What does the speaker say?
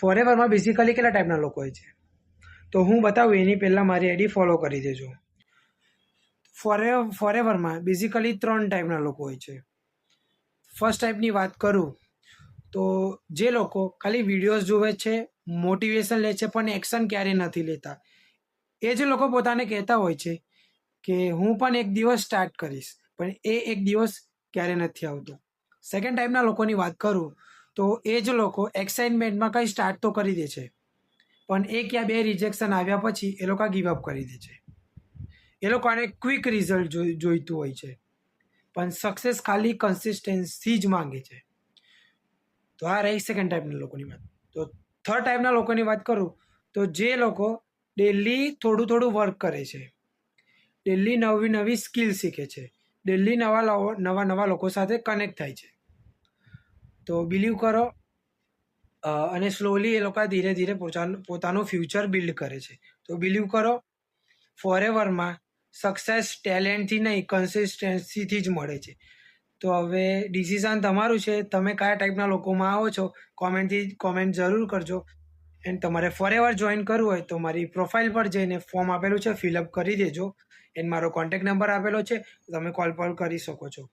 ફોરએવરમાં basically કેટલા ટાઈપના લોકો હોય છે તો હું બતાવું એની પહેલાં મારી આઈડી ફોલો કરી દેજો. ફોરએવરમાં બેઝિકલી 3 ટાઈપના લોકો હોય છે. ફર્સ્ટ ટાઈપની વાત કરું તો જે લોકો ખાલી વિડીયોઝ જોવે છે, મોટિવેશન લે છે પણ એક્શન ક્યારેય નથી લેતા. એ જે લોકો પોતાને કહેતા હોય છે કે હું પણ એક દિવસ સ્ટાર્ટ કરીશ, પણ એ એક દિવસ ક્યારે નથી આવતો. સેકન્ડ ટાઈપના લોકોની વાત કરું તો એ જ લોકો એક્સાઇટમેન્ટમાં કંઈ સ્ટાર્ટ તો કરી દે છે, પણ 1 યા 2 રિજેક્શન આવ્યા પછી એ લોકો ગીવઅપ કરી દે છે. એ લોકોને ક્વિક રિઝલ્ટ જોઈતું હોય છે, પણ સક્સેસ ખાલી કન્સિસ્ટન્સી જ માંગે છે. તો આ રહી સેકન્ડ ટાઈપના લોકોની વાત. તો થર્ડ ટાઈપના લોકોની વાત કરું તો જે લોકો ડેલી થોડું થોડું વર્ક કરે છે, ડેલી નવી નવી સ્કિલ શીખે છે, ડેલી નવા લોકો સાથે કનેક્ટ થાય છે. તો બિલીવ કરો અને સ્લોલી એ લોકો ધીરે ધીરે પોતાનું ફ્યુચર બિલ્ડ કરે છે. તો બિલીવ કરો ફોરએવરમાં સક્સેસ ટેલેન્ટથી નહીં, કન્સિસ્ટન્સીથી જ મળે છે. તો હવે ડિસિઝન તમારું છે, તમે કયા ટાઈપના લોકોમાં આવો છો. કોમેન્ટ જરૂર કરજો. એન્ડ તમારે ફોરએવર જોઈન કરવું હોય તો મારી પ્રોફાઇલ પર જઈને ફોર્મ આપેલું છે, ફિલઅપ કરી દેજો. એન્ડ મારો કોન્ટેક્ટ નંબર આપેલો છે, તમે કોલ પર કરી શકો છો.